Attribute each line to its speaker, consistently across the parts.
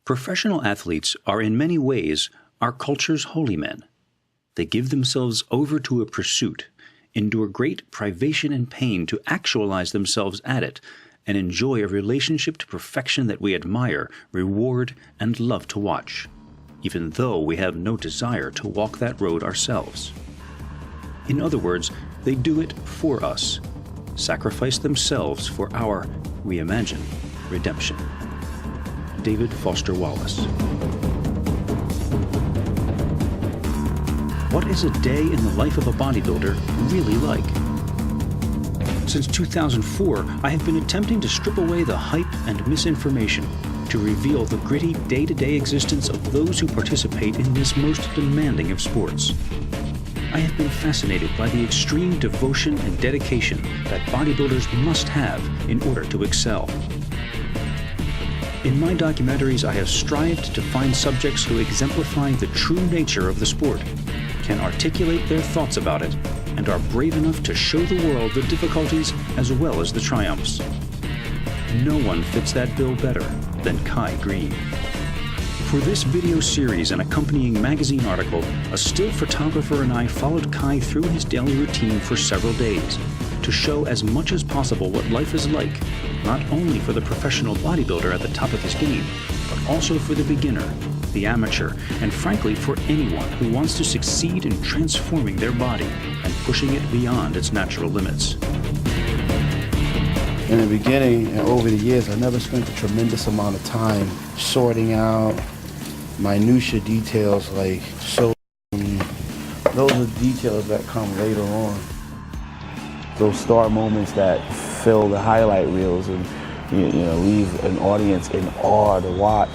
Speaker 1: Professional athletes are in many ways our culture's holy men. They give themselves over to a pursuit, endure great privation and pain to actualize themselves at it, and enjoy a relationship to perfection that we admire, reward, and love to watch, even though we have no desire to walk that road ourselves. In other words, they do it for us, sacrifice themselves for our, we imagine, redemption. David Foster Wallace. What is a day in the life of a bodybuilder really like? Since 2004, I have been attempting to strip away the hype and misinformation to reveal the gritty day-to-day existence of those who participate in this most demanding of sports. I have been fascinated by the extreme devotion and dedication that bodybuilders must have in order to excel. In my documentaries, I have strived to find subjects who exemplify the true nature of the sport, can articulate their thoughts about it, and are brave enough to show the world the difficulties as well as the triumphs. No one fits that bill better than Kai Greene. For this video series and accompanying magazine article, a still photographer and I followed Kai through his daily routine for several days to show as much as possible what life is like, not only for the professional bodybuilder at the top of his game, but also for the beginner, the amateur, and frankly for anyone who wants to succeed in transforming their body and pushing it beyond its natural limits.
Speaker 2: In the beginning and over the years, I never spent a tremendous amount of time sorting out minutia details like so. Those are details that come later on. Those star moments that fill the highlight reels and leave an audience in awe to watch.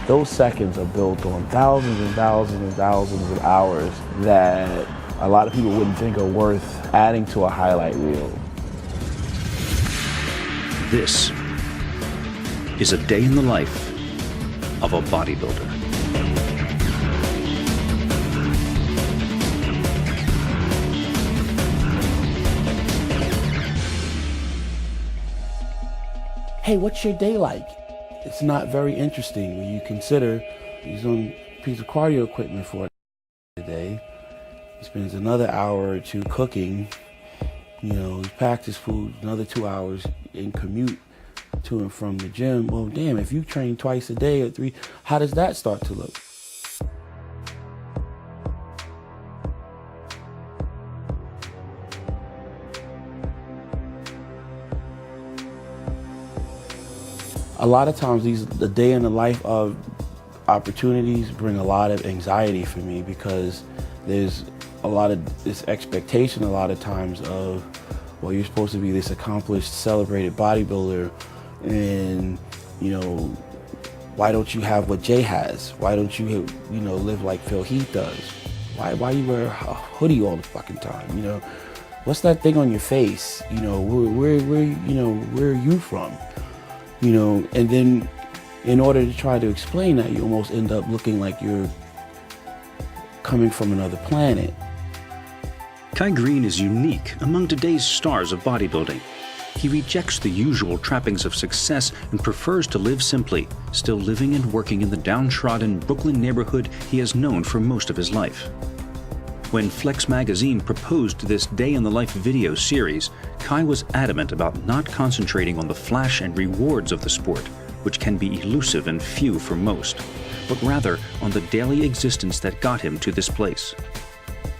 Speaker 2: Those seconds are built on thousands and thousands and thousands of hours that a lot of people wouldn't think are worth adding to a highlight reel.
Speaker 1: This is a day in the life of a bodybuilder.
Speaker 2: Hey, what's your day like? It's not very interesting when you consider he's on a piece of cardio equipment for a day. He spends another hour or two cooking. He packs his food, another 2 hours and commute to and from the gym. Well, damn, if you train twice a day or three, how does that start to look? A lot of times the day in the life of opportunities bring a lot of anxiety for me because there's a lot of this expectation a lot of times of, well, you're supposed to be this accomplished, celebrated bodybuilder and, why don't you have what Jay has? Why don't you, live like Phil Heath does? Why you wear a hoodie all the fucking time? What's that thing on your face? Where are you from? And then in order to try to explain that, you almost end up looking like you're coming from another planet.
Speaker 1: Kai Greene is unique among today's stars of bodybuilding. He rejects the usual trappings of success and prefers to live simply, still living and working in the downtrodden Brooklyn neighborhood he has known for most of his life. When Flex magazine proposed this Day in the Life video series, Kai was adamant about not concentrating on the flash and rewards of the sport, which can be elusive and few for most, but rather on the daily existence that got him to this place.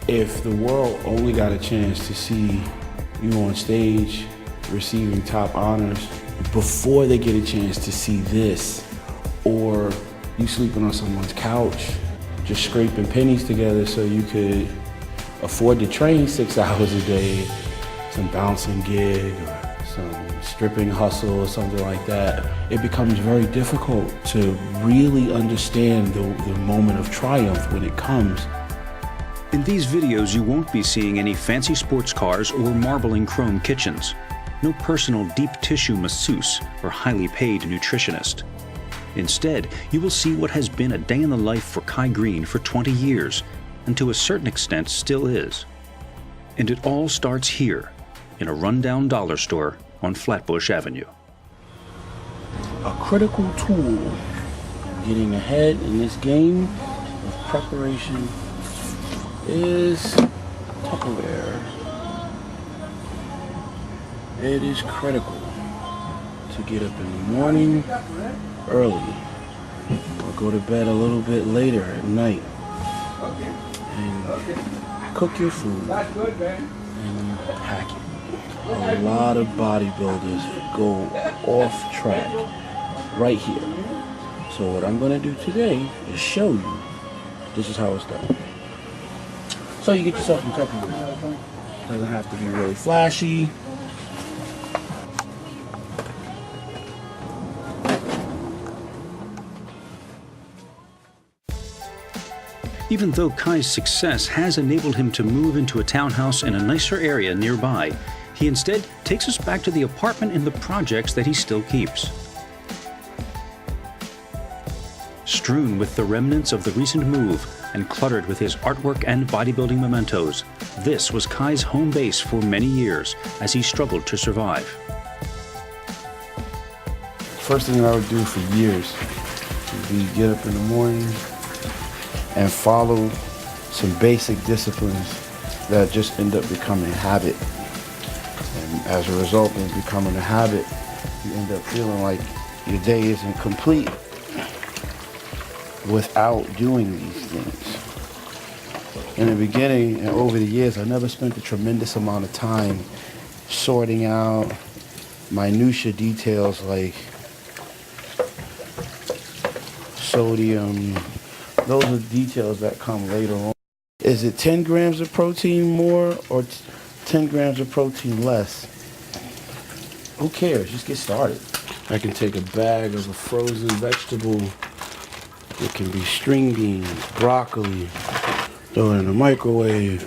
Speaker 2: If the world only got a chance to see you on stage receiving top honors before they get a chance to see this, or you sleeping on someone's couch, just scraping pennies together so you could afford to train 6 hours a day, some bouncing gig or some stripping hustle or something like that, it becomes very difficult to really understand the moment of triumph when it comes.
Speaker 1: In these videos, you won't be seeing any fancy sports cars or marbling chrome kitchens. No personal deep tissue masseuse or highly paid nutritionist. Instead, you will see what has been a day in the life for Kai Greene for 20 years, and to a certain extent still is. And it all starts here, in a rundown dollar store on Flatbush Avenue.
Speaker 2: a critical tool getting ahead in this game of preparation is Tupperware. It is critical to get up in the morning early or go to bed a little bit later at night and cook your food and pack it. A lot of bodybuilders go off track right here. So what I'm going to do today is show you this is how it's done. So you get yourself some Tupperware. Doesn't have to be really flashy.
Speaker 1: Even though Kai's success has enabled him to move into a townhouse in a nicer area nearby, he instead takes us back to the apartment in the projects that he still keeps. Strewn with the remnants of the recent move and cluttered with his artwork and bodybuilding mementos, this was Kai's home base for many years as he struggled to survive.
Speaker 2: First thing that I would do for years would be get up in the morning and follow some basic disciplines that just end up becoming a habit. And as a result of becoming a habit, you end up feeling like your day isn't complete without doing these things. In the beginning and over the years, I never spent a tremendous amount of time sorting out minutia details like sodium. Those are details that come later on. Is it 10 grams of protein more or 10 grams of protein less? Who cares? Just get started. I can take a bag of a frozen vegetable. It can be string beans, broccoli, throw it in the microwave.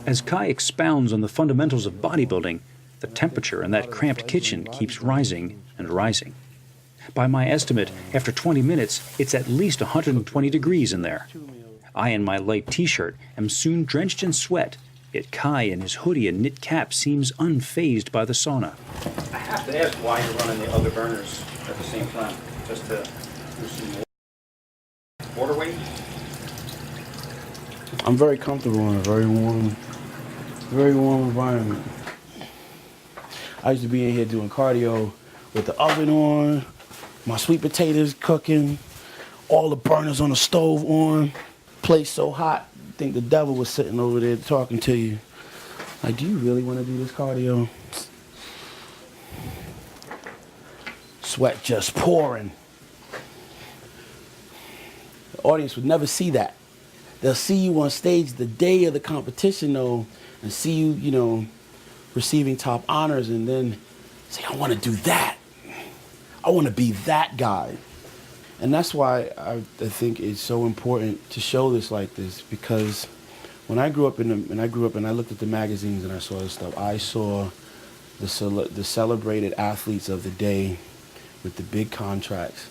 Speaker 1: As Kai expounds on the fundamentals of bodybuilding, the temperature in that cramped kitchen keeps rising and rising. By my estimate, after 20 minutes, it's at least 120 degrees in there. I, in my light t-shirt, am soon drenched in sweat, yet Kai in his hoodie and knit cap seems unfazed by the sauna.
Speaker 3: I have to ask why you're running the other burners at the same time, just to do some water weight?
Speaker 2: I'm very comfortable in a very warm environment. I used to be in here doing cardio with the oven on, my sweet potatoes cooking, all the burners on the stove on, place so hot, I think the devil was sitting over there talking to you. Like, do you really want to do this cardio? Sweat just pouring. The audience would never see that. They'll see you on stage the day of the competition, though, and see you, you know, receiving top honors, and then say, I want to do that. I want to be that guy. And that's why I think it's so important to show this like this, because when I grew up and I looked at the magazines and I saw this stuff, I saw the celebrated athletes of the day with the big contracts,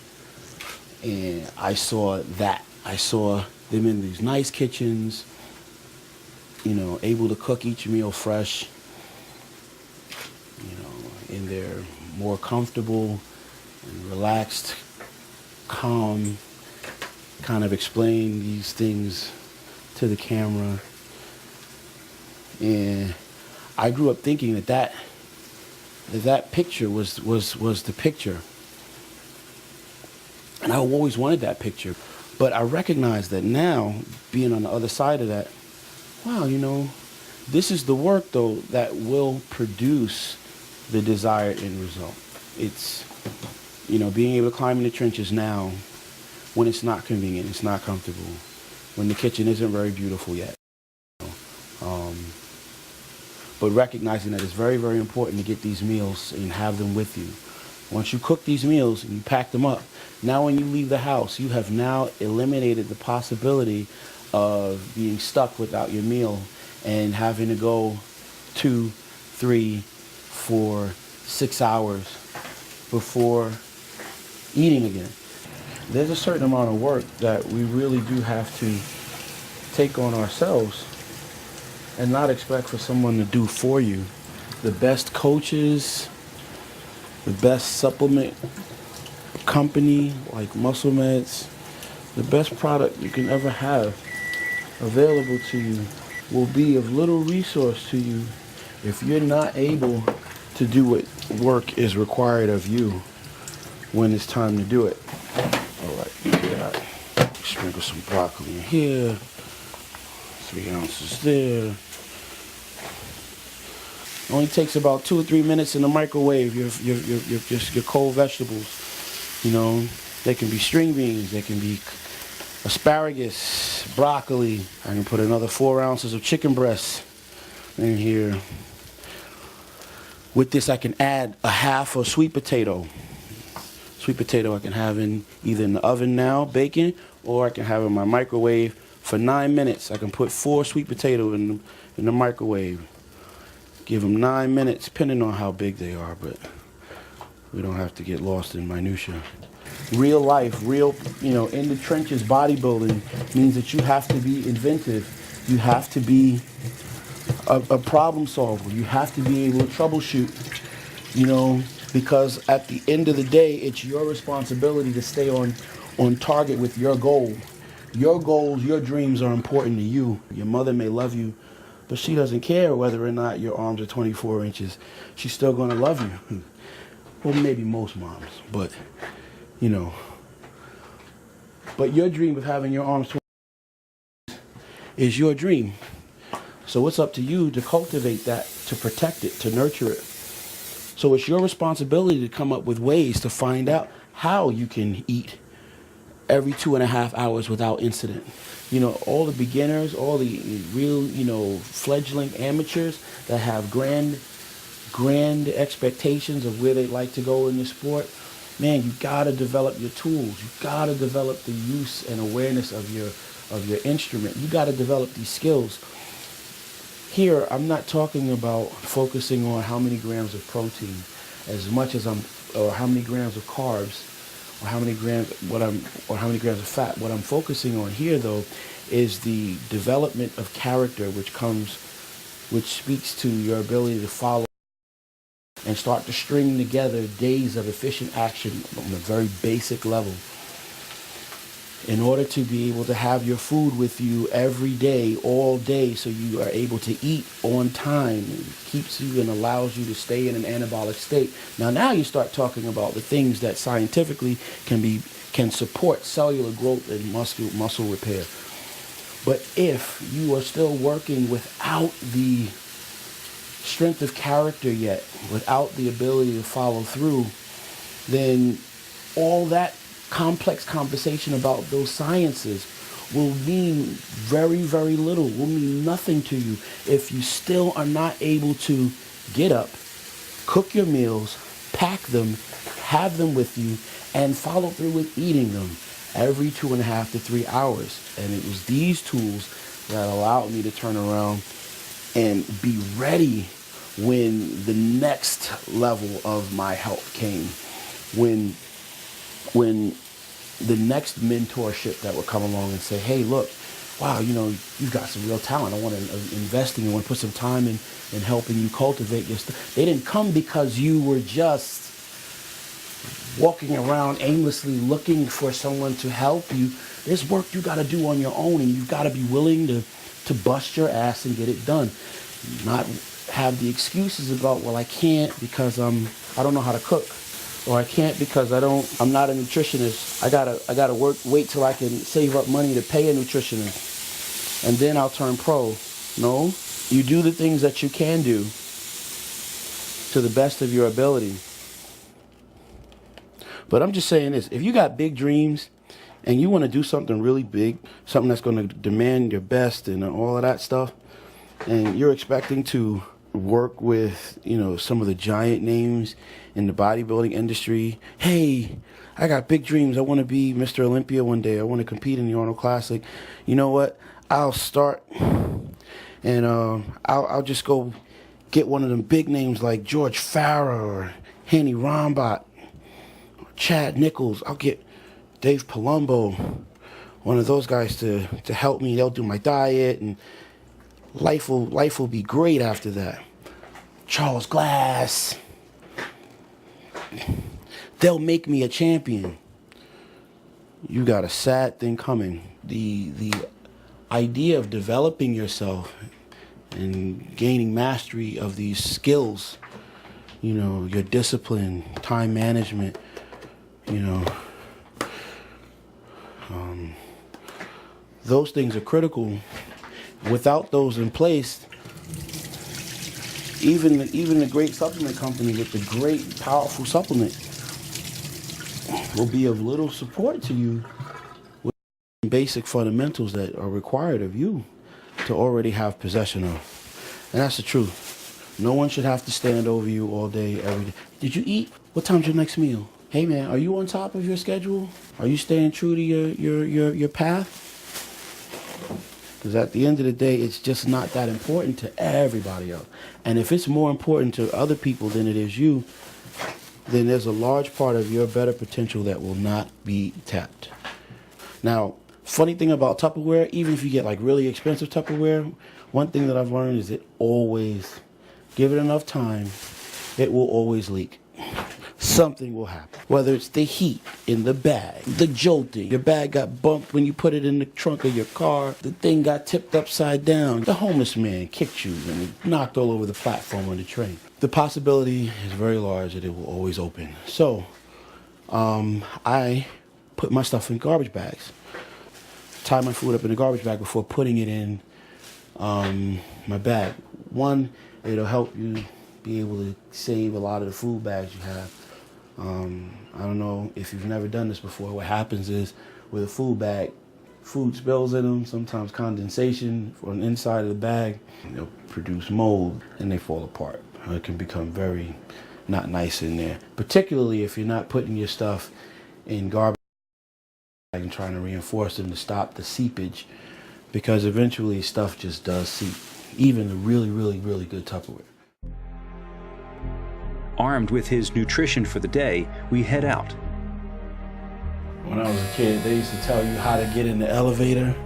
Speaker 2: and I saw that. I saw them in these nice kitchens, you know, able to cook each meal fresh, you know, in their more comfortable and relaxed, calm, kind of explain these things to the camera. And I grew up thinking that picture was the picture. And I always wanted that picture. But I recognize that now, being on the other side of that, wow, you know, this is the work, though, that will produce the desired end result. It's, you know, being able to climb in the trenches now when it's not convenient, it's not comfortable, when the kitchen isn't very beautiful yet. But recognizing that it's very, very important to get these meals and have them with you. Once you cook these meals and you pack them up, now when you leave the house, you have now eliminated the possibility of being stuck without your meal and having to go 2, 3, 4, 6 hours before eating again. There's a certain amount of work that we really do have to take on ourselves and not expect for someone to do for you the best coaches, the best supplement company like Muscle Meds, the best product you can ever have available to you will be of little resource to you if you're not able to do what work is required of you when it's time to do it. All right, sprinkle some broccoli in here, 3 ounces there. Only takes about 2 or 3 minutes in the microwave. Your cold vegetables, you know, they can be string beans, they can be asparagus, broccoli. I can put another 4 ounces of chicken breast in here. With this, I can add a half a sweet potato. Sweet potato I can have either in the oven now, baking, or I can have in my microwave for 9 minutes. I can put 4 sweet potatoes in the microwave. Give them 9 minutes, depending on how big they are, but we don't have to get lost in minutia. Real life, in the trenches bodybuilding means that you have to be inventive. You have to be a problem solver. You have to be able to troubleshoot, because at the end of the day, it's your responsibility to stay on target with your goal. Your goals, your dreams are important to you. Your mother may love you, but she doesn't care whether or not your arms are 24 inches. She's still going to love you. Well, maybe most moms, but, But your dream of having your arms 24 inches is your dream. So it's up to you to cultivate that, to protect it, to nurture it. So it's your responsibility to come up with ways to find out how you can eat every 2.5 hours without incident. All the beginners, all the real, fledgling amateurs that have grand expectations of where they'd like to go in the sport, man, you gotta develop your tools. You gotta develop the use and awareness of your instrument. You gotta develop these skills. Here, I'm not talking about focusing on how many grams of protein as much as or how many grams of carbs, or how many grams of fat. What I'm focusing on here, though, is the development of character, which speaks to your ability to follow and start to string together days of efficient action on a very basic level. In order to be able to have your food with you every day, all day, so you are able to eat on time, it keeps you and allows you to stay in an anabolic state. Now you start talking about the things that scientifically can support cellular growth and muscle repair. But if you are still working without the strength of character yet, without the ability to follow through, then all that complex conversation about those sciences will mean very, very little, will mean nothing to you if you still are not able to get up, cook your meals, pack them, have them with you, and follow through with eating them every 2.5 to 3 hours. And it was these tools that allowed me to turn around and be ready when the next level of my health came, when the next mentorship that would come along and say, hey, look, wow, you've got some real talent. I want to invest in you. I want to put some time in helping you cultivate your stuff. They didn't come because you were just walking around aimlessly looking for someone to help you. There's work you got to do on your own, and you've got to be willing to bust your ass and get it done. Not have the excuses about, well, I can't because I don't know how to cook. Or I can't because I'm not a nutritionist. I gotta wait till I can save up money to pay a nutritionist, and then I'll turn pro. No, you do the things that you can do to the best of your ability. But I'm just saying this: if you got big dreams and you want to do something really big, something that's going to demand your best and all of that stuff, and you're expecting to work with, some of the giant names in the bodybuilding industry. Hey, I got big dreams. I want to be Mr. Olympia one day. I want to compete in the Arnold Classic. You know what? I'll start and I'll just go get one of them big names like George Farah or Henny Rombot or Chad Nichols. I'll get Dave Palumbo, one of those guys to help me. They'll do my diet, and life will be great after that. Charles Glass. They'll make me a champion. You got a sad thing coming. The idea of developing yourself and gaining mastery of these skills, you know, your discipline, time management, you know, those things are critical. Without those in place, even the great supplement company with the great, powerful supplement will be of little support to you with basic fundamentals that are required of you to already have possession of. And that's the truth. No one should have to stand over you all day, every day. Did you eat? What time's your next meal? Hey man, are you on top of your schedule? Are you staying true to your path? Because at the end of the day, it's just not that important to everybody else. And if it's more important to other people than it is you, then there's a large part of your better potential that will not be tapped. Now, funny thing about Tupperware, even if you get like really expensive Tupperware, one thing that I've learned is it always, give it enough time, it will always leak. Something will happen. Whether it's the heat in the bag, the jolting, your bag got bumped when you put it in the trunk of your car, the thing got tipped upside down, the homeless man kicked you and knocked all over the platform on the train. The possibility is very large that it will always open. So, I put my stuff in garbage bags. Tie my food up in the garbage bag before putting it in my bag. One, it'll help you be able to save a lot of the food bags you have. I don't know if you've never done this before. What happens is with a food bag, food spills in them, sometimes condensation on the inside of the bag. They'll produce mold and they fall apart. It can become very not nice in there, particularly if you're not putting your stuff in garbage bags and trying to reinforce them to stop the seepage, because eventually stuff just does seep, even the really, really, really good Tupperware.
Speaker 1: Armed with his nutrition for the day, we head out.
Speaker 2: When I was a kid, they used to tell you how to get in the elevator,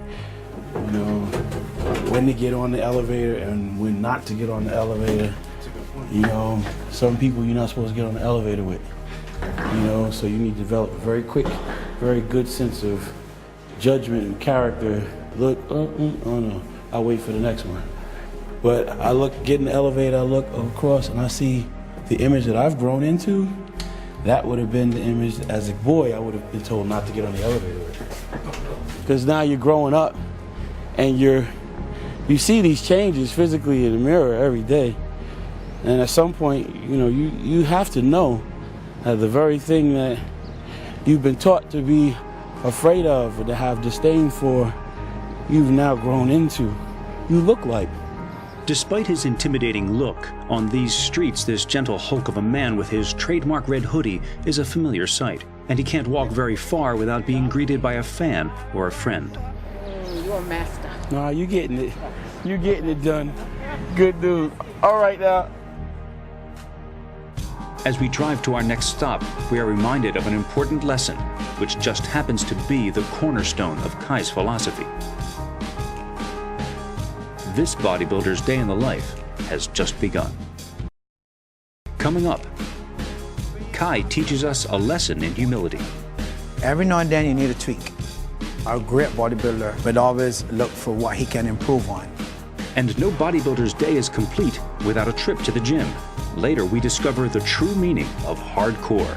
Speaker 2: you know, when to get on the elevator and when not to get on the elevator. You know, some people you're not supposed to get on the elevator with, you know, so you need to develop a very quick, very good sense of judgment and character. Look, oh no, I'll wait for the next one. But I get in the elevator, I look across and I see the image that I've grown into. That would have been the image as a boy I would have been told not to get on the elevator with. Because now you're growing up and you see these changes physically in the mirror every day. And at some point, you know, you have to know that the very thing that you've been taught to be afraid of or to have disdain for, you've now grown into. You look like.
Speaker 1: Despite his intimidating look, on these streets this gentle hulk of a man with his trademark red hoodie is a familiar sight, and he can't walk very far without being greeted by a fan or a friend.
Speaker 4: You're a master.
Speaker 2: Nah, you getting it. You're getting it done. Good dude. All right now.
Speaker 1: As we drive to our next stop, we are reminded of an important lesson, which just happens to be the cornerstone of Kai's philosophy. This bodybuilder's day in the life has just begun. Coming up, Kai teaches us a lesson in humility.
Speaker 5: Every now and then you need a tweak. A great bodybuilder would always look for what he can improve on.
Speaker 1: And no bodybuilder's day is complete without a trip to the gym. Later, we discover the true meaning of hardcore.